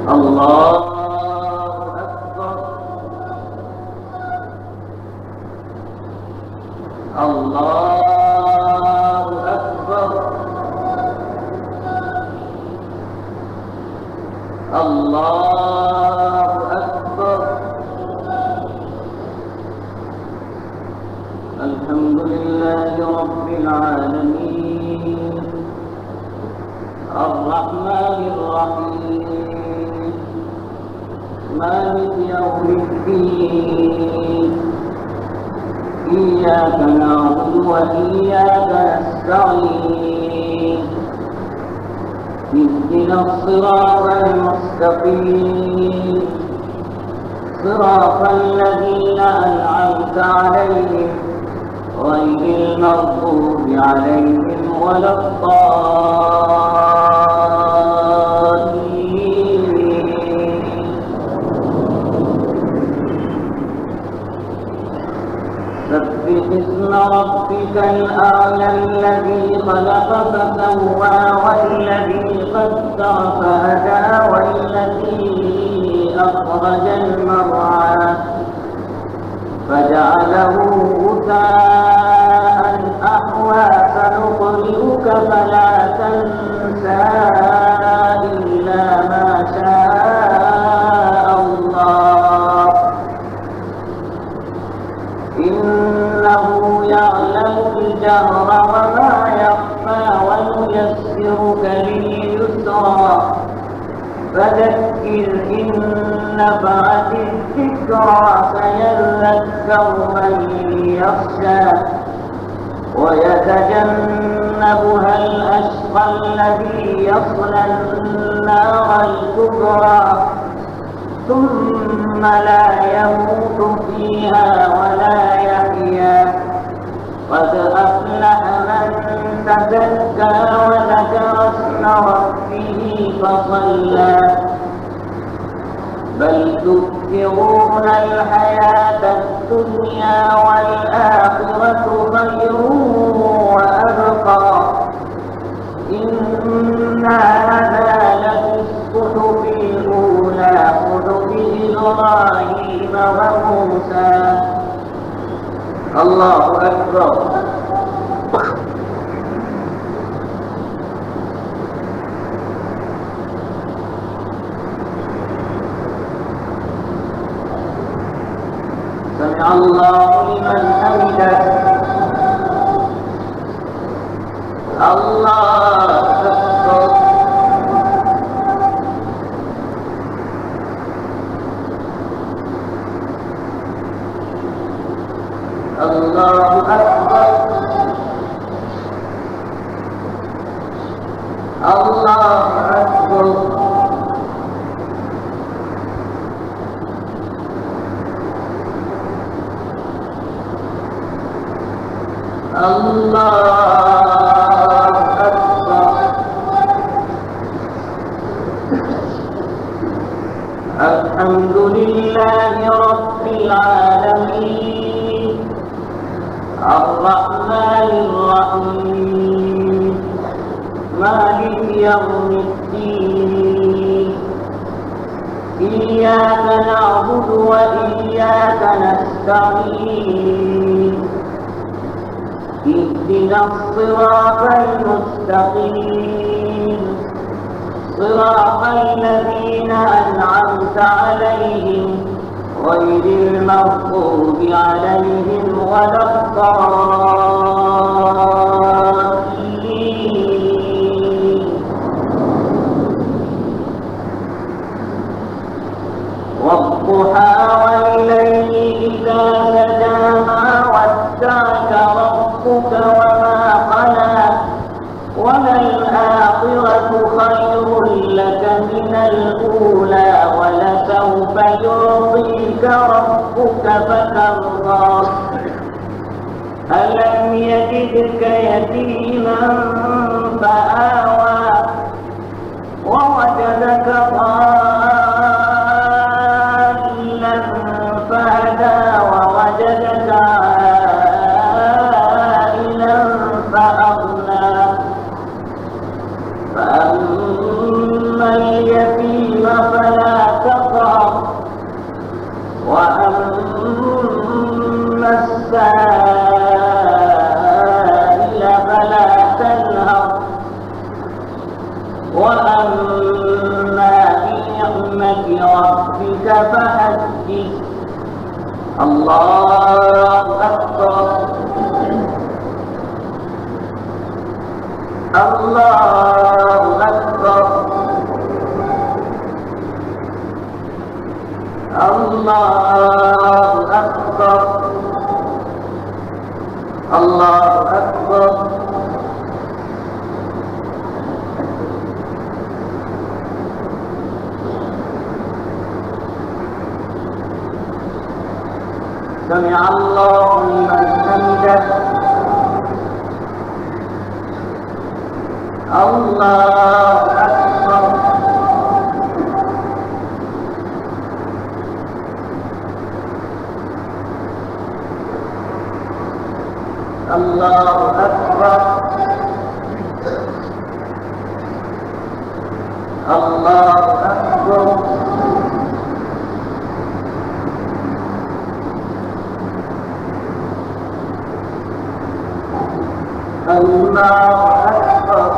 الله أكبر. الله أكبر. الله أكبر. الحمد لله رب العالمين الرحمن الرحيم مالك يوم الدين إياك نعبد وإياك نستعين اهدنا الصراط المستقيم صراط الذين أنعمت عليهم غير المغضوب عليهم ولا الضالين. سبح اسم ربك الأعلى الذي خلق فسوى والذي قدر فهدى والذي أخرج المرعى فجعله غثاء أحوى سنقرئك فلا تنسى إلا ما شاء الله إنه يعلم الجهر وما يخفى ونيسرك لليسرى فذكر إن نفعت الذكرى سيذكر من يخشى ويتجنبها الأشقى الذي يصلى النار الكبرى ثم لا يموت فيها ولا يحيا قد أفلح من تزكى وذكر اسم ربه فصلى بل تؤثرون الحياة الدنيا والآخرة خير وأبقى إن هذا لفي الصحف الأولى صحف إبراهيم وموسى. الله أكبر. سمع الله لمن حمده. الله أكبر. الله أكبر. الله أكبر. الله أكبر. الحمد لله رب العالمين الرحمن الرحيم مالك يوم الدين إياك نعبد وإياك نستعين اهدنا الصراط المستقيم صراط الذين أنعمت عليهم غير المغضوب عليهم ولا الضالين. والضحى والليل إذا سجى ما ودعك ربك وما قلى وللآخرة خير لك من الأولى ولسوف يعطيك ربك فترضى ألم يجدك يتيما فآوى ووجدك ضالا فهدى ووجدك عائلا فأغنى فأما اليتيم فلا فحدث الله أكبر الله أكبر الله أكبر الله أكبر سمع الله لمن حمده الله أكبر الله أكبر الله أكبر الله أكبر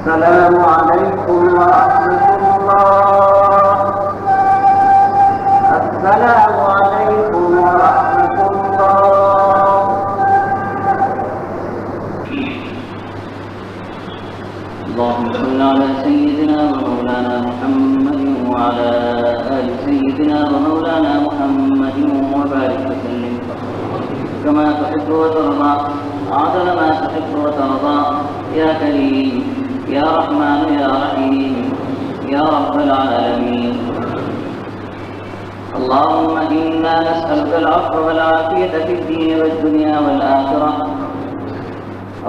السلام عليكم ورحمة الله السلام عليكم ورحمة الله اللهم صل على سيدنا ومولانا محمد وعلى آل سيدنا ومولانا محمد وبارك وسلم كما تحب وترضى عدل ما تحب وترضى يا كريم يا رحمن يا رحيم يا رب العالمين. اللهم إنا نسألك العفو والعافية في الدين والدنيا والآخرة.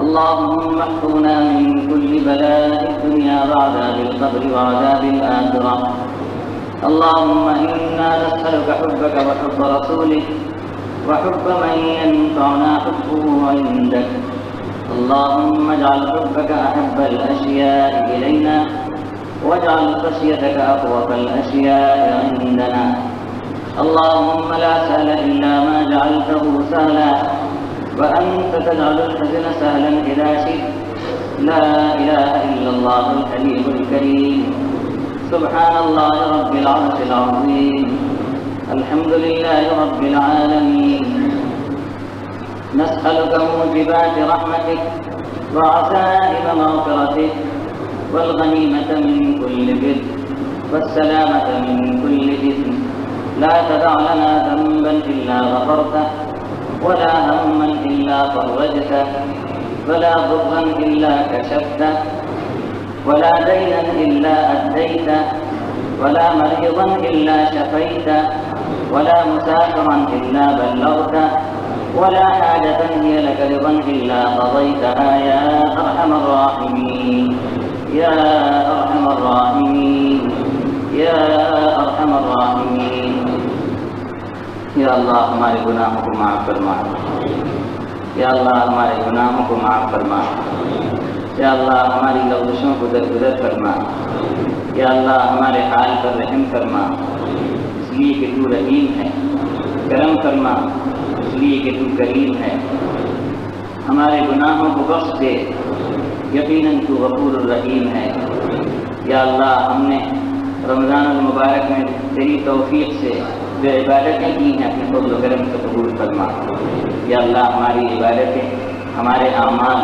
اللهم احفظنا من كل بلاء الدنيا وعذاب القبر وعذاب الآخرة. اللهم إنا نسألك حبك وحب رسولك وحب من ينفعنا حبه عندك. اللهم اجعل حبك أحب الأشياء إلينا واجعل خشيتك أخوف الأشياء عندنا. اللهم لا سهل إلا ما جعلته سهلا وأنت تجعل الحزن سهلا إذا شئت. لا إله إلا الله الحليم الكريم. سبحان الله رب العرش العظيم. الحمد لله رب العالمين. نسألك موجبات رحمتك وعزائم مغفرتك والغنيمة من كل بر والسلامة من كل إثم. لا تدع لنا ذنبا إلا غفرته ولا هما إلا فرجته ولا ضرا إلا كشفته ولا دينا إلا أديته ولا مريضا إلا شفيته ولا مسافرا إلا بلغته ولا حاجة هي لك رضا إلا قضيتها يا أرحم الراحمين يا أرحم الراحمين يا أرحم الراحمين. یا اللہ ہمارے گناہوں کو معاف فرما. یا اللہ ہمارے گناہوں کو معاف فرما. یا اللہ ہماری لغزشوں کو درگزر فرما. یا اللہ ہمارے حال پر رحم فرما. اس لیے کہ تو رحیم ہے. کرم فرما اس لیے کہ تو کریم ہے. ہمارے گناہوں کو بخش دے. یقیناً تو غفور الرحیم ہے. یا اللہ ہم نے رمضان المبارک میں تیری توفیق سے جو عبادتیں کی ہیں اپنے فضل و کرم سے قبول فرما. یا اللہ ہماری عبادتیں ہمارے اعمال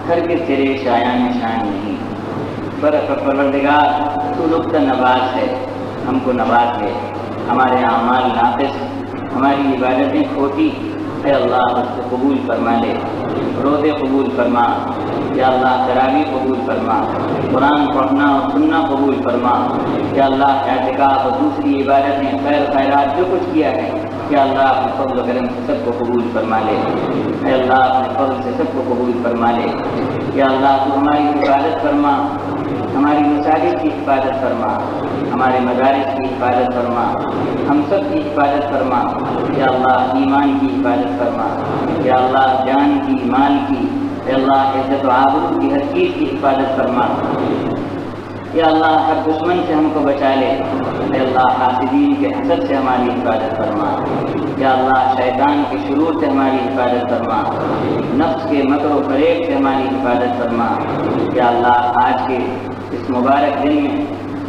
ہرگز تیرے شایان شان نہیں. پروردگار تو لطف نواز ہے. ہم کو نواز ہے. ہمارے اعمال ناقص ہماری عبادتیں کھوٹی. اے اللہ اس کو قبول فرما لے. روزے قبول فرما. یا اللہ تراویح قبول فرما، قرآن پڑھنا اور سننا قبول فرما، یا اللہ اعتکاف اور دوسری عبادتیں خیرات جو کچھ کیا ہے یا اللہ اپنے فضل و کرم سے سب کو قبول فرما لے، اے اللہ اپنے فضل سے سب کو قبول فرما لے، یا اللہ تو ہماری حفاظت فرما، ہماری مساجد کی حفاظت فرما، ہمارے مدارس کی حفاظت فرما، ہم سب کی حفاظت فرما، یا اللہ ایمان کی حفاظت فرما، یا اللہ جان کی، مال کی، یا اللہ عزت و آبرو کی، ہر چیز کی حفاظت فرما، یا اللہ ہر دشمن سے ہم کو بچا لے، اے اللہ حاسدین کے حسد سے ہماری حفاظت فرما، یا اللہ شیطان کے شرور سے ہماری حفاظت فرما، نفس کے مکر و فریب سے ہماری حفاظت فرما، یا اللہ آج کے اس مبارک دن میں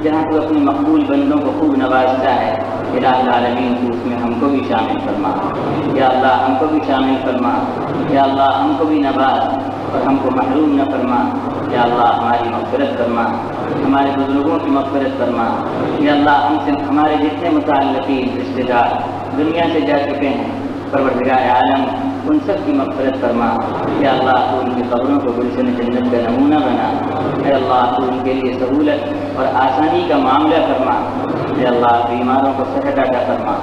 جہاں تو اپنے مقبول بندوں کو خوب نوازتا ہے، الہ العالمین تو اس میں ہم کو بھی شامل فرما، یا اللہ ہم کو بھی شامل فرما، یا اللہ ہم کو بھی نواز اور ہم کو محروم نہ فرما، یا اللہ ہماری مغفرت فرما، ہمارے بزرگوں کی مغفرت فرما، یا اللہ ہم سے ہمارے جتنے متعلقین رشتے دار دنیا سے جا چکے ہیں پروردگار عالم ان سب کی مغفرت فرما، یا اللہ تو ان کی قبروں کو گلشن جنت کا نمونہ بنا، اے اللہ تو ان کے لیے سہولت اور آسانی کا معاملہ فرما، یا اللہ بیماروں کو صحت عطا فرما،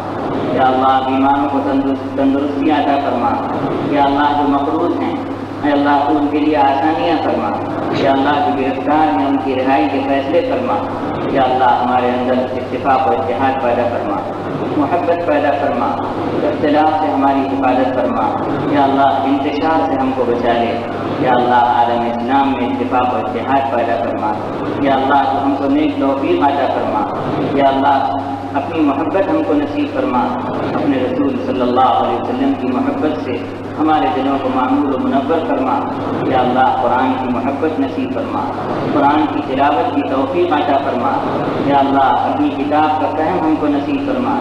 یا اللہ بیماروں کو تندرستی عطا فرما، یا اللہ جو مقروض ہیں اے اللہ تو ان کے لیے آسانیاں فرما، یا اللہ جو گرفتار ہیں ان کی رہائی کے فیصلے فرما، یا اللہ ہمارے اندر اتفاق و اتحاد پیدا فرما، محبت پیدا فرما، اختلاف سے ہماری حفاظت فرما، یا اللہ انتشار سے ہم کو بچا لے، یا اللہ عالم اسلام میں اتفاق و اتحاد پیدا فرما، یا اللہ تو ہم کو نیک توفیق عطا فرما، یا اللہ اپنی محبت ہم کو نصیب فرما، اپنے رسول صلی اللہ علیہ وسلم کی محبت سے ہمارے دلوں کو معمور و منور فرما، یا اللہ قرآن کی محبت نصیب فرما، قرآن کی تلاوت کی توفیق عطا فرما، یا اللہ اپنی کتاب کا فہم ہم کو نصیب فرما،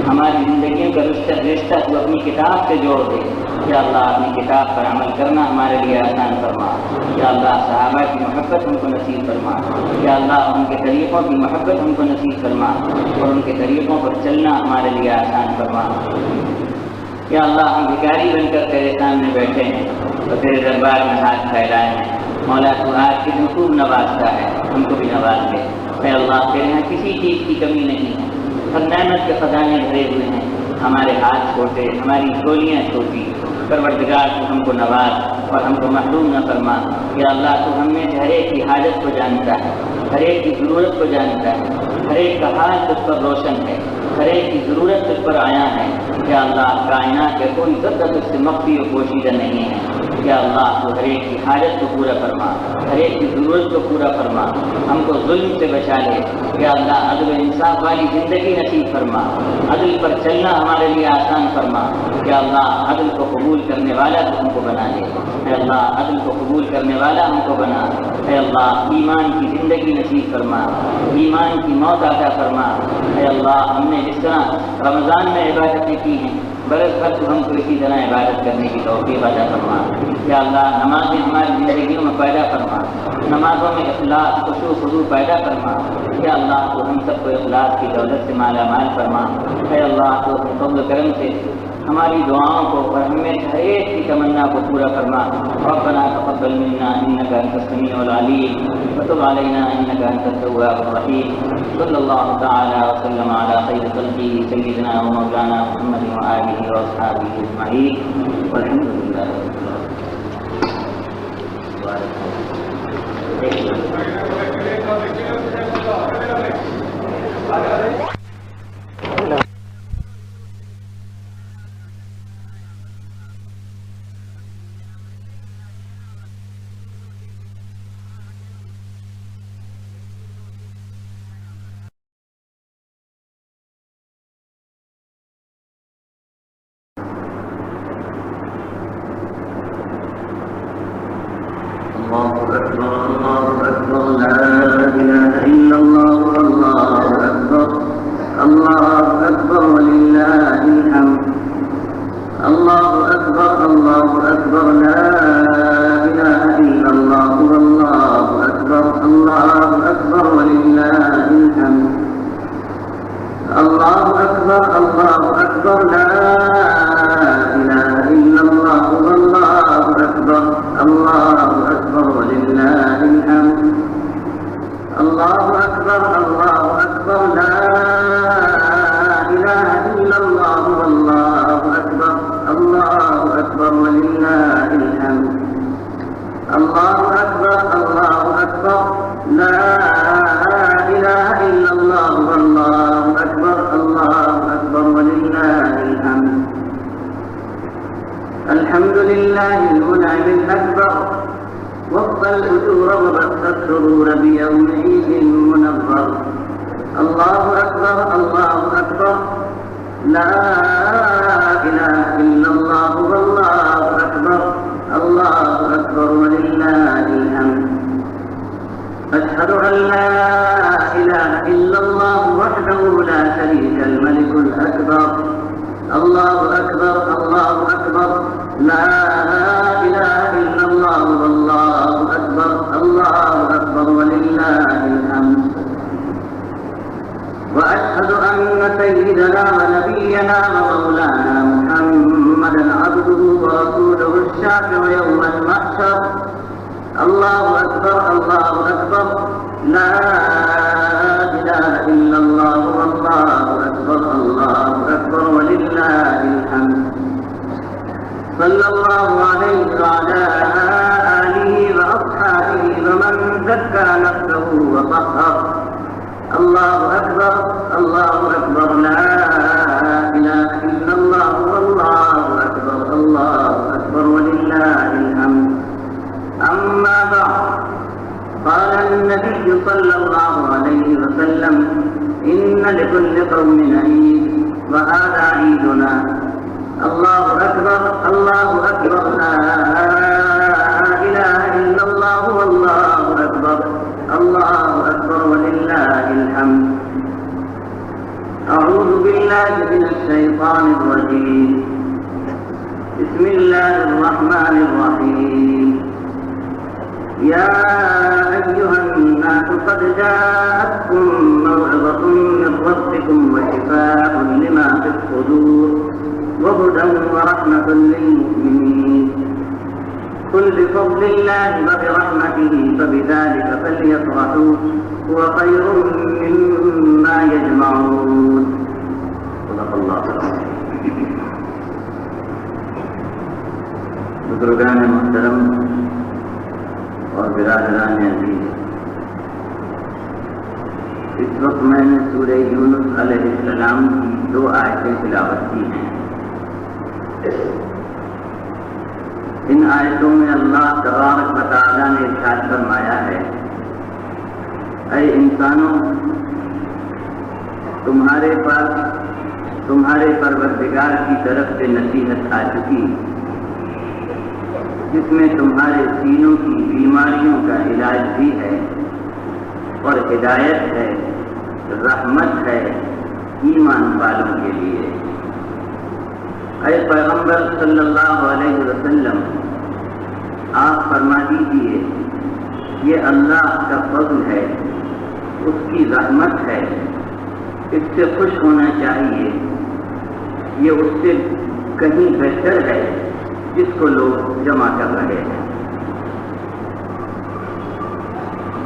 ہماری زندگیوں کا رشتہ تو اپنی کتاب سے جوڑ دے، یا اللہ اپنی کتاب پر عمل کرنا ہمارے لیے آسان فرما، یا اللہ صحابہ کی محبت ہم کو نصیب فرما، یا اللہ ان کے طریقوں کی محبت ہم کو نصیب فرما اور ان کے طریقوں پر چلنا ہمارے لیے آسان فرما، یا اللہ ہم بھکاری بن کر تیرے سامنے بیٹھے ہیں اور تیرے دربار میں ہاتھ پھیلائے ہیں، مولا تو آج کتنا خوب نوازتا ہے، ہم کو بھی نواز دے، اے اللہ تیرے یہاں کسی چیز کی کمی نہیں ہے، ہر نعمت کے خزانے بھرے ہوئے ہیں، ہمارے ہاتھ چھوٹے، ہماری جھولیاں چھوٹی، پروردگار تو ہم کو نواز اور ہم کو محروم نہ فرما، یا اللہ تو ہم میں سے ہر ایک کی حاجت کو جانتا ہے، ہر ایک کی ضرورت کو جانتا ہے، ہر ایک کا حال تجھ پر روشن ہے، ہر ایک کی ضرورت تجھ پر آیا ہے، یا اللہ کائنات کے کوئی ذرہ تجھ سے مخفی و پوشیدہ نہیں ہے، یا اللہ تو ہر ایک کی حاجت کو پورا فرما، ہر ایک کی ضرورت کو پورا فرما، ہم کو ظلم سے بچا لے، یا اللہ عدل و انصاف والی زندگی نصیب فرما، عدل پر چلنا ہمارے لیے آسان فرما، یا اللہ عدل کو قبول کرنے والا تو ہم کو بنا لے، اے اللہ عدل کو قبول کرنے والا ہم کو بنا، اے اللہ ایمان کی زندگی نصیب فرما، ایمان کی موت عطا فرما، اے اللہ ہم نے جس طرح رمضان میں عبادتیں کی ہیں برس بھر تو ہم کو اسی طرح عبادت کرنے کی توفیق عطا فرما، یا اللہ نمازیں ہماری زندگیوں میں پیدا فرما، نمازوں میں اخلاص خشوع خضوع پیدا فرما، یا اللہ تو ہم سب کو اخلاص کی دولت سے مالا مال فرما، اے اللہ تو اپنے فضل و کرم سے ہماری دعاؤں کو اور ہمیں ہر ایک کی تمنا کو پورا فرما، ربنا تقبل منا انك انت السميع العليم وتب علينا انك انت التواب الرحيم، صلی اللہ تعالی وسلم على خیر خلقه سیدنا و مولانا محمد وآلہ واصحابہ اجمعین والحمد للہ اللہ اکبر الله أكبر الله أكبر لا إله إلا الله والله أكبر الله أكبر ولله الحمد الله أكبر الله أكبر لا إله إلا الله والله أكبر الله أكبر ولله الحمد الحمد لله المنعم الأكبر وفى الأجور وبث السرور بيوم عيد منظر الله أكبر الله أكبر لا إله إلا الله والله أكبر الله أكبر ولله الحمد أشهد أن لا إله إلا الله وحده لا شريك الملك الأكبر الله أكبر الله أكبر لا إله إلا الله والله أكبر الله أكبر ولله الحمد وأشهد أن سيدنا ونبينا ومولانا محمدا عبده ورسوله الشافع يوم المحشر الله أكبر الله أكبر لا إله إلا الله والله أكبر الله أكبر ولله الحمد صلى الله عليه وعلى آله وأصحابه ومن زكى نفسه وطهر الله أكبر الله أكبر لا إله إلا الله والله أكبر الله أكبر ولله الحمد أما بعد قال النبي صلى الله عليه وسلم إن لكل قوم عيد وهذا عيدنا الله أكبر الله أكبر لا إله إلا الله والله أكبر الله أكبر ولله الحمد أعوذ بالله من الشيطان الرجيم بسم الله الرحمن الرحيم يا أيها الناس قد جاءتكم موعظة من ربكم وشفاء لما في الصدور وهدى ورحمة للمؤمنين قل بفضل الله وبرحمته فبذلك فليفرحوا هو خير مما يجمعون صدق الله بزرگان محترم اور برادران عزیز، اس وقت میں نے سورہ یونس علیہ السلام کی 2 آیتیں تلاوت کی ہیں۔ ان آیتوں میں اللہ تبارک و تعالیٰ نے ارشاد فرمایا ہے، اے انسانوں، تمہارے پاس تمہارے پروردگار کی طرف سے نصیحت آ چکی، جس میں تمہارے سینوں کی بیماریوں کا علاج بھی ہے اور ہدایت ہے، رحمت ہے ایمان والوں کے لیے۔ اے پیغمبر صلی اللہ علیہ وسلم، آپ فرما دیجیے یہ اللہ کا فضل ہے، اس کی رحمت ہے، اس سے خوش ہونا چاہیے، یہ اس سے کہیں بہتر ہے جس کو لوگ جمع کر رہے ہیں۔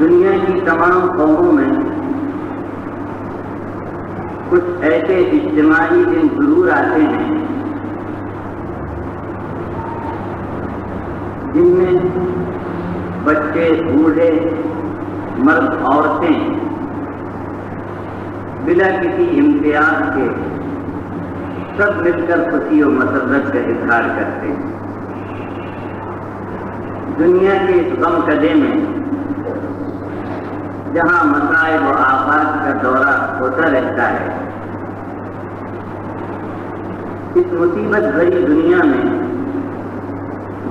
دنیا کی تمام قوموں میں کچھ ایسے اجتماعی دن ضرور آتے ہیں جن میں بچے، بوڑھے، مرد، عورتیں بلا کسی امتیاز کے سب مل کر خوشی و مسرت کا اظہار کرتے ہیں۔ دنیا کے اس غم کدے میں جہاں مصائب و آفات کا دورہ ہوتا رہتا ہے، اس مصیبت بھری دنیا میں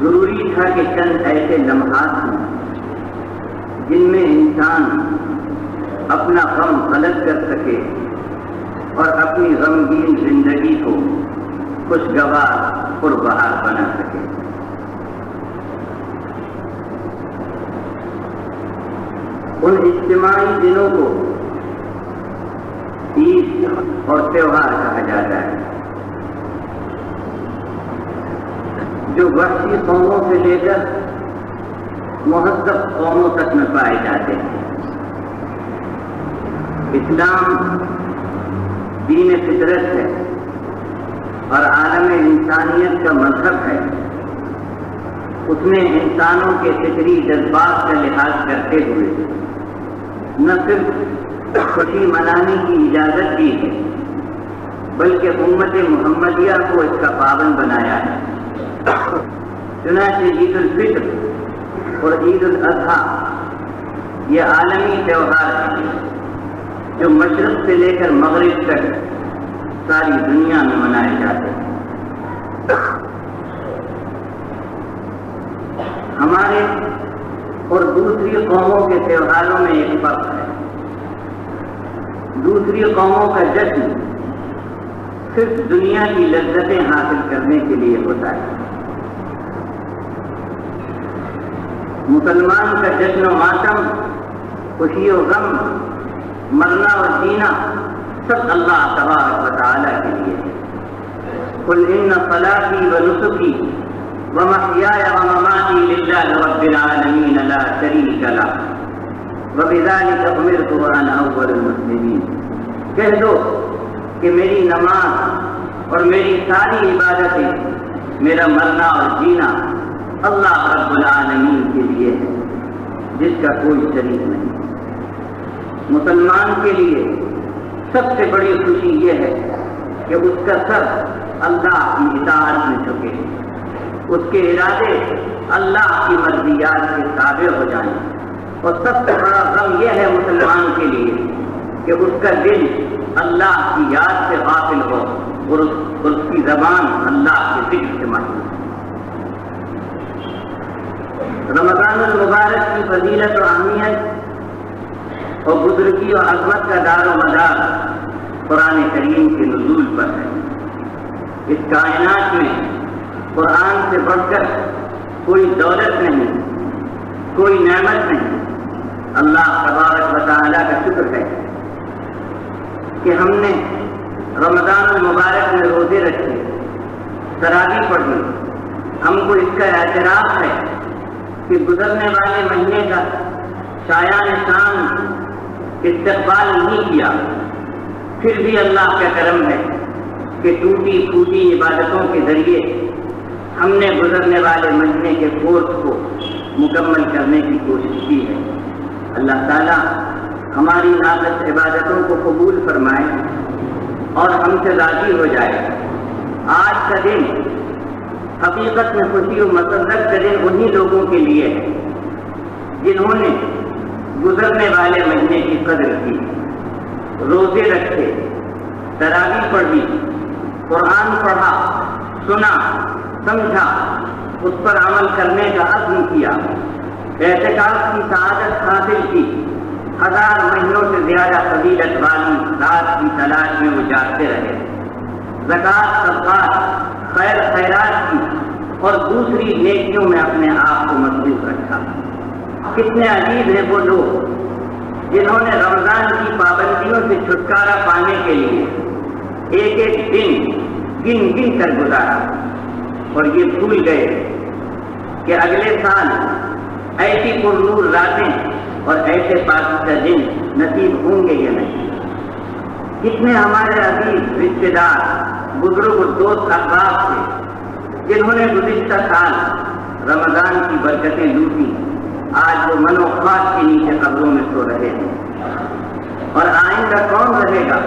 ضروری تھا کہ چند ایسے لمحات ہوں جن میں انسان اپنا غم غلط کر سکے اور اپنی غمگین زندگی کو خوشگوار پربہار بنا سکے۔ ان اجتماعی دنوں کو عید اور تہوار کہا جاتا ہے، جو وحشی قوموں سے لے کر مہذب قوموں تک میں پائے جاتے ہیں۔ اسلام دین فطرت ہے اور عالم انسانیت کا مذہب ہے، اس نے انسانوں کے فطری جذبات کا لحاظ کرتے ہوئے نہ صرف خوشی منانے کی اجازت دی ہے بلکہ امت محمدیہ کو اس کا پابند بنایا ہے۔ چنانچہ عید الفطر اور عید الاضحیٰ یہ عالمی تہوار ہیں جو مشرق سے لے کر مغرب تک ساری دنیا میں منائے جاتے ہیں۔ ہمارے اور دوسری قوموں کے تہواروں میں ایک فرق ہے۔ دوسری قوموں کا جشن صرف دنیا کی لذتیں حاصل کرنے کے لیے ہوتا ہے، مسلمان کا جشن و ماتم، خوشی و غم، مرنا اور جینا سب اللہ تبارک و تعالیٰ کے لیے ہے۔ قل ان صلاتی و نسکی ومحیای ومماتی للہ رب العالمین لا شریک لہ وبذلک امرت وانا اول المسلمین۔ کہہ دو کہ میری نماز اور میری ساری عبادتیں، میرا مرنا اور جینا اللہ رب العالمین کے لیے ہے جس کا کوئی شریک نہیں۔ مسلمان کے لیے سب سے بڑی خوشی یہ ہے کہ اس کا سر اللہ کی اطاعت میں جھکے، اس کے ارادے اللہ کی مرضیات سے تابع ہو جائیں، اور سب سے بڑا غم یہ ہے مسلمان کے لیے کہ اس کا دل اللہ کی یاد سے غافل ہو اور اس کی زبان اللہ کے ذکر سے محروم۔ رمضان المبارک کی فضیلت و اہمیت اور بزرگی و عظمت کا دار و مدار قرآن کریم کے نزول پر ہے۔ اس کائنات میں قرآن سے بڑھ کر کوئی دولت نہیں، کوئی نعمت نہیں۔ اللہ تبارک و تعالیٰ کا شکر ہے کہ ہم نے رمضان المبارک میں روزے رکھے، تراویح پڑھی۔ ہم کو اس کا اعتراف ہے کہ گزرنے والے مہینے کا شایان شان استقبال نہیں کیا، پھر بھی اللہ کا کرم ہے کہ ٹوٹی پھوٹی عبادتوں کے ذریعے ہم نے گزرنے والے مہینے کے کورس کو مکمل کرنے کی کوشش کی ہے۔ اللہ تعالیٰ ہماری ناقص عبادتوں کو قبول فرمائے اور ہم سے راضی ہو جائے۔ آج کا دن حقیقت میں خوشی و مسرت کا دن انہی لوگوں کے لیے ہے جنہوں نے گزرنے والے مہینے کی قدر کی، روزے رکھے، تراویح پڑھی، قرآن پڑھا، سنا، سمجھا، اس پر عمل کرنے کا عزم کیا، اعتکاف کی سعادت حاصل کی، 1000 مہینوں سے زیادہ فضیلت والی رات کی تلاش میں وہ جاگتے رہے، زکوٰۃ، صدقات، خیر خیرات کی اور دوسری نیکیوں میں اپنے آپ کو مصروف رکھا۔ کتنے عجیب ہیں وہ لوگ جنہوں نے رمضان کی پابندیوں سے چھٹکارا پانے کے لیے ایک ایک دن گن گن کر گزارا اور یہ بھول گئے کہ اگلے سال ایسی پرنور راتیں اور ایسے پاکیزہ دن نصیب ہوں گے یا نہیں۔ کتنے ہمارے عزیز رشتے دار، بزرگ اور دوست احباب تھے جنہوں نے گزشتہ سال رمضان کی برکتیں لوٹی، آج وہ من و خواہش کے نیچے قبروں میں سو رہے ہیں، اور آئندہ کون رہے گا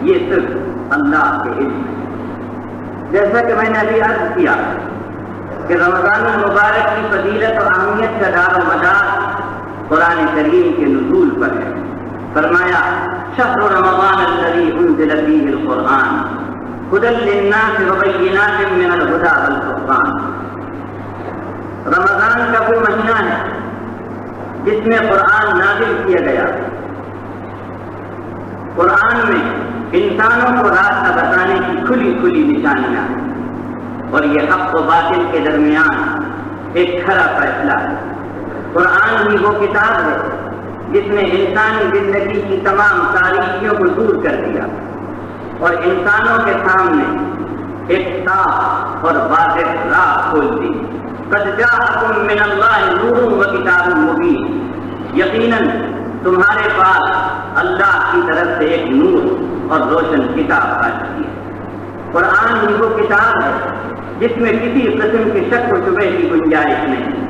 یہ صرف اللہ کے علم ہے۔ جیسا کہ میں نے ابھی عرض کیا کہ رمضان المبارک کی فضیلت اور اہمیت کا دار و مدار قرآن کریم کے نزول پر ہے۔ فرمایا شہر رمضان الذی انزل فیہ القرآن ھدی للناس وبینات من الھدی والفرقان۔ رمضان کا وہ مہینہ ہے جس میں قرآن نازل کیا گیا۔ قرآن میں انسانوں کو راستہ بتانے کی کھلی کھلی نشانیاں ہیں، اور یہ حق و باطل کے درمیان ایک کھرا فیصلہ ہے۔ قرآن ہی وہ کتاب ہے جس نے انسانی زندگی کی تمام تاریکیوں کو دور کر دیا اور انسانوں کے سامنے ایک صاف اور واضح راہ کھول دی۔ قد جاءکم من اللہ نور و کتاب مبین، یقیناً تمہارے پاس اللہ کی طرف سے ایک نور اور روشن کتاب آ چکی ہے۔ قرآن ہی وہ کتاب ہے جس میں کسی قسم کی شک و شبہ کی گنجائش نہیں۔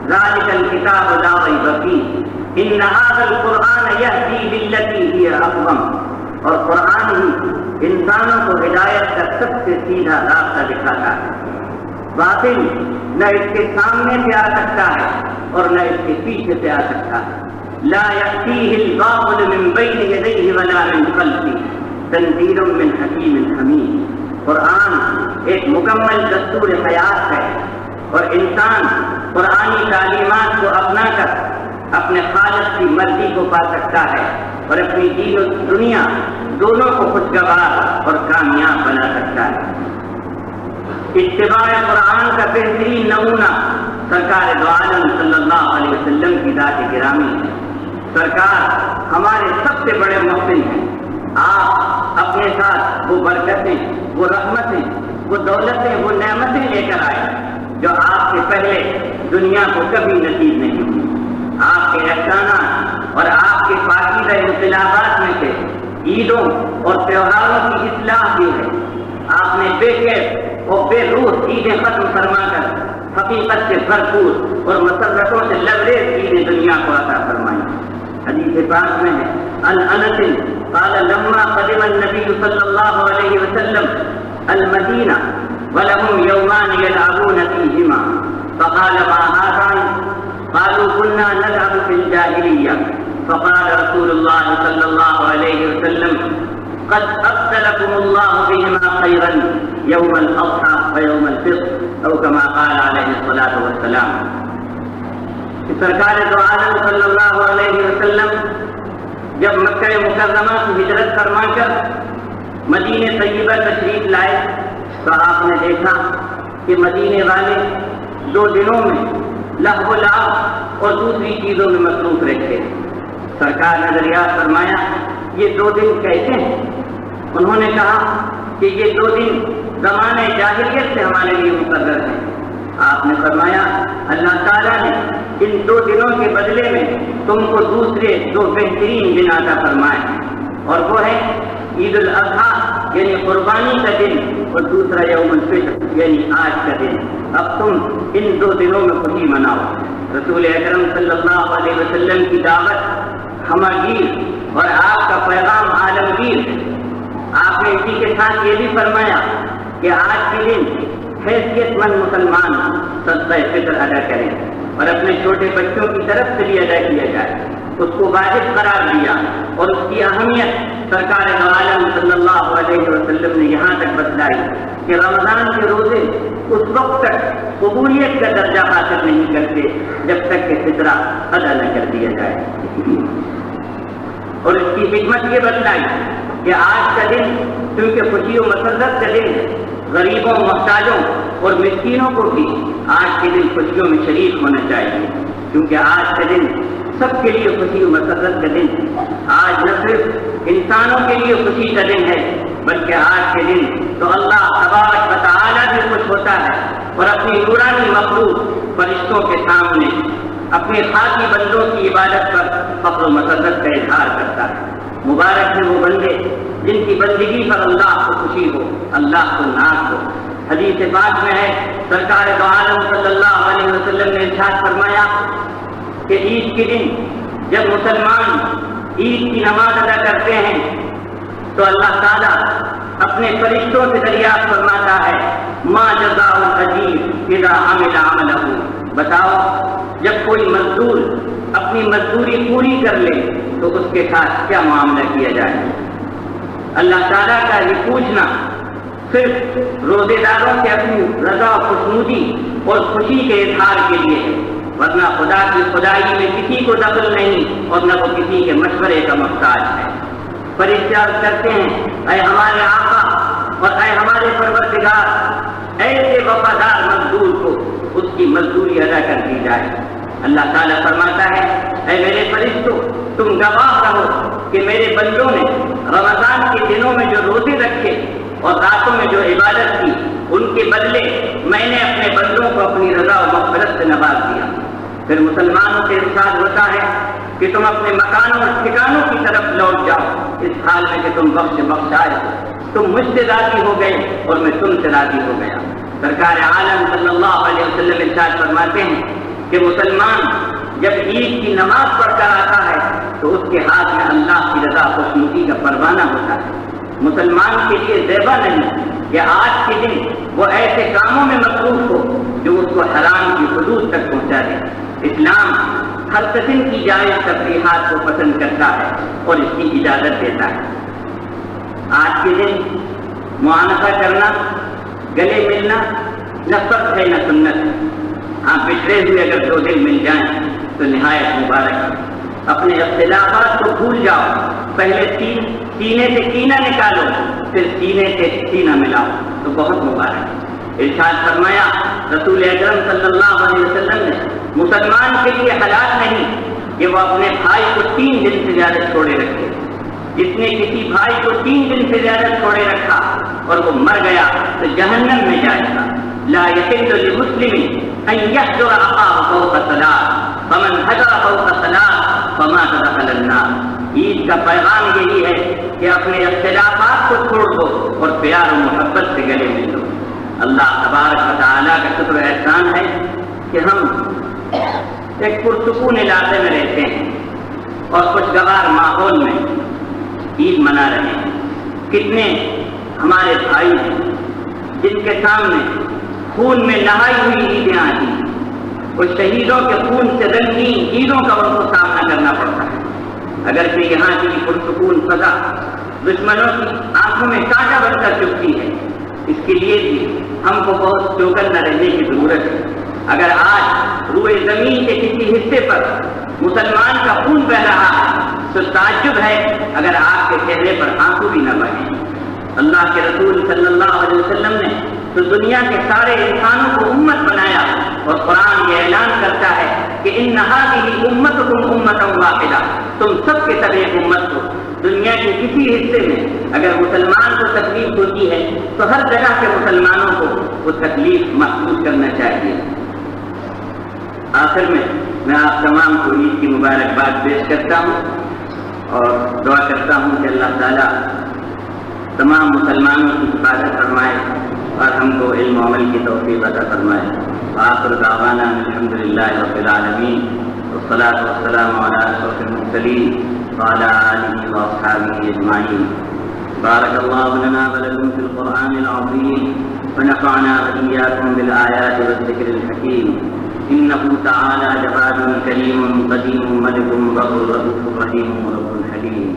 ذالک الکتاب لا ریب فیہ ان ھذا القرآن یہدی باللتی ہی اقوم، اور قرآن ہی انسانوں کو ہدایت کا سب سے سیدھا راستہ دکھاتا ہے۔ باطل نہ اس کے سامنے سے آ سکتا ہے اور نہ اس کے پیچھے سے آ سکتا ہے۔ لا یأتیہ الباطل من بین یدیہ ولا من خلفہ تنزیل من حکیم حمید۔ قرآن ایک مکمل دستور حیات ہے اور انسان قرآنی تعلیمات کو اپنا کر اپنے خالق کی مرضی کو پا سکتا ہے اور اپنی دین و دنیا دونوں کو خوشگوار اور کامیاب بنا سکتا ہے۔ اتباع قرآن کا بہترین نمونہ سرکار دو عالم صلی اللہ علیہ وسلم کی ذات گرامی ہے۔ سرکار ہمارے سب سے بڑے محسن ہیں۔ آپ اپنے ساتھ وہ برکتیں، وہ رحمتیں، وہ دولتیں، وہ نعمتیں لے کر آئے جو آپ سے پہلے دنیا کو کبھی نصیب نہیں ہوئی۔ آپ کے احسانات اور آپ کے پاکیزہ انقلابات میں سے عیدوں اور تہواروں کی اصلاح بھی ہے۔ آپ نے بے کیف اور بے روح عیدیں ختم فرما کر حقیقت سے بھرپور اور مسرتوں سے لبریز عیدیں دنیا کو عطا فرمائی۔ حدیث پاک میں ہے عن انس قال لما قدم النبي صلى الله عليه وسلم المدينة ولهم يومان يلعبون فيهما فقال ما هذان قالوا كنا نلعب في الجاهلية فقال رسول الله صلى الله عليه وسلم قد أبدلكم الله بهما خيرا يوم الأضحى ويوم الفطر أو كما قال عليه الصلاة والسلام۔ سرکار دو عالم صلی اللہ علیہ وسلم جب مکہ مکرمہ کی ہجرت فرما کر مدینہ طیبہ تشریف لائے تو آپ نے دیکھا کہ مدینے والے 2 دنوں میں لہو و لعب اور دوسری چیزوں میں مصروف رہتے۔ سرکار نے دریافت فرمایا یہ 2 دن کیسے ہیں؟ انہوں نے کہا کہ یہ 2 دن زمانے جاہلیت سے ہمارے لیے مقرر ہیں۔ آپ نے فرمایا اللہ تعالیٰ نے ان 2 دنوں کے بدلے میں تم کو دوسرے 2 بہترین دن عطا فرمائے، اور وہ ہے عید الاضحیٰ یعنی قربانی کا دن اور دوسرا یوم الفطر یعنی آج کا دن۔ اب تم ان 2 دنوں میں خوشی مناؤ۔ رسول اکرم صلی اللہ علیہ وسلم کی دعوت ہماگیر اور آپ کا پیغام عالمگیر ہے۔ آپ نے اسی کے ساتھ یہ بھی فرمایا کہ آج کے دن حیثیت مند مسلمان صدقہ فطر ادا کریں اور اپنے چھوٹے بچوں کی طرف سے بھی ادا کیا جائے۔ اس کو واجب قرار دیا اور اس کی اہمیت سرکار دو عالم صلی اللہ علیہ وسلم نے یہاں تک بتلائی کہ رمضان کے روزے اس وقت تک قبولیت کا درجہ حاصل نہیں کرتے جب تک کہ فطرہ ادا نہ کر دیا جائے۔ اور اس کی حکمت یہ بتلائی کہ آج کا دن کیونکہ خوشی و مسرت کا دن ہے، غریبوں، محتاجوں اور مسکینوں کو بھی آج کے دن خوشیوں میں شریک ہونا چاہیے، کیونکہ آج کا دن سب کے لیے خوشی و مسرت کا دن۔ آج نہ صرف انسانوں کے لیے خوشی کا دن ہے بلکہ آج کے دن تو اللہ تبارک و تعالیٰ بھی خوش ہوتا ہے اور اپنی نورانی مخلوق فرشتوں کے سامنے اپنے خاصی بندوں کی عبادت پر فخر و مسرت کا اظہار کرتا ہے۔ مبارک ہیں وہ بندے جن کی بندگی پر اللہ کو خوشی ہو، اللہ کو ناز ہو۔ حدیث پاک میں ہے سرکار دو عالم صلی اللہ علیہ وسلم نے ارشاد فرمایا کہ عید کے دن جب مسلمان عید کی نماز ادا کرتے ہیں تو اللہ تعالیٰ اپنے فرشتوں سے دریافت فرماتا ہے ما جزاء الاجیر اذا عمل عملہ، بتاؤ جب کوئی مزدور اپنی مزدوری پوری کر لے تو اس کے ساتھ کیا معاملہ کیا جائے۔ اللہ تعالیٰ کا یہ پوچھنا صرف روزے داروں سے اپنی رضا و خوشنودی اور خوشی کے اظہار کے لیے ہے، ورنہ خدا کی خدائی میں کسی کو دخل نہیں اور نہ وہ کسی کے مشورے کا محتاج ہے۔ فرشتے عرض کرتے ہیں اے ہمارے آقا اور اے ہمارے پروردگار، ایسے وفادار مزدور کو اس کی مزدوری ادا کر دی جائے۔ اللہ تعالیٰ فرماتا ہے اے میرے فرشتوں، تم گواہ رہو کہ میرے بندوں نے رمضان کے دنوں میں جو روزے رکھے اور راتوں میں جو عبادت کی ان کے بدلے میں نے اپنے بندوں کو اپنی رضا و مغفرت سے نواز دیا۔ پھر مسلمانوں سے ارشاد ہوتا ہے کہ تم اپنے مکانوں اور ٹھکانوں کی طرف لوٹ جاؤ۔ اس حال میں کہ تم بخشائے، تم مجھ سے راضی ہو گئے اور میں تم سے راضی ہو گیا۔ سرکار عالم صلی اللہ علیہ وسلم ارشاد فرماتے ہیں کہ مسلمان جب عید کی نماز پڑھ کر آتا ہے تو اس کے ہاتھ میں اللہ کی رضا خوشنودی کا پروانہ ہوتا ہے۔ مسلمان کے لیے زیبا نہیں کہ آج کے دن وہ ایسے کاموں میں مصروف ہو جو اس کو حرام کی حدود تک پہنچا دے۔ اسلام ہر قسم کی جائز تفریحات کو پسند کرتا ہے اور اس کی اجازت دیتا ہے۔ آج کے دن معانقہ کرنا، گلے ملنا نہ فرض ہے نہ سنت ہے۔ ہاں بچھڑے ہوئے اگر دو دل مل جائیں تو نہایت مبارک ہے۔ اپنے اختلافات کو بھول جاؤ، پہلے سینے سے کینہ نکالو، پھر سینے سے سینہ ملاؤ تو بہت مبارک ہے۔ ارشاد فرمایا رسول اکرم صلی اللہ علیہ وسلم نے مسلمان کے لیے حلال نہیں کہ وہ اپنے بھائی کو 3 دن سے زیادہ چھوڑے رکھے۔ جس نے کسی بھائی کو 3 دن سے زیادہ چھوڑے رکھا اور وہ مر گیا تو جہنم میں جائے گا۔ لا يحل لمسلم ان يهجر اخاه فوق ثلاث فمن هجر فوق ثلاث فمات دخل النار۔ عید کا پیغام یہی ہے کہ اپنے اختلافات کو چھوڑ دو اور پیار و محبت سے گلے مل لو۔ اللہ تبارک و تعالیٰ کا شکر و احسان ہے کہ ہم ایک پرسکون علاقے میں رہتے ہیں اور خوشگوار ماحول میں عید منا رہے ہیں۔ کتنے ہمارے بھائی ہیں جن کے سامنے خون میں نہائی ہوئی عیدیں آتی ہیں، وہ شہیدوں کے خون سے رنگین عیدوں کا ان کو سامنا کرنا پڑتا ہے۔ اگرچہ یہاں کی پرسکون فضا دشمنوں کی آنکھوں میں کانٹا بن کر چپتی ہے، اس کے لیے بھی ہم کو بہت چوکن نہ رہنے کی ضرورت ہے۔ اگر آج روئے زمین کے کسی حصے پر مسلمان کا خون بہ رہا ہے تو تعجب ہے اگر آپ کے چہرے پر آنسو بھی نہ بہیں۔ اللہ کے رسول صلی اللہ علیہ وسلم نے تو دنیا کے سارے انسانوں کو امت بنایا اور قرآن یہ اعلان کرتا ہے کہ ان هذه امتکم امۃ واحدہ، تم سب کے سب ایک امت ہو۔ دنیا کے کسی حصے میں اگر مسلمان کو تکلیف ہوتی ہے تو ہر جگہ کے مسلمانوں کو وہ تکلیف محسوس کرنا چاہیے۔ آخر میں آپ تمام کو عید کی مبارکباد پیش کرتا ہوں اور دعا کرتا ہوں کہ اللہ تعالیٰ تمام مسلمانوں کی حفاظت فرمائے اور ہم کو علم و عمل کی توفیق عطا فرمائے۔ آخر دعوانا الحمدللہ رب العالمین والصلاة والسلام علی اشرف المرسلین وعلی آلہ واصحابہ اجمعین۔ بارک اللہ لنا ولکم فی القرآن العظیم ونفعنا وإیاکم بالآیات والذکر الحکیم۔ إنه تعالى جواد كريم قديم ملك بر رؤوف رحيم رب حليم۔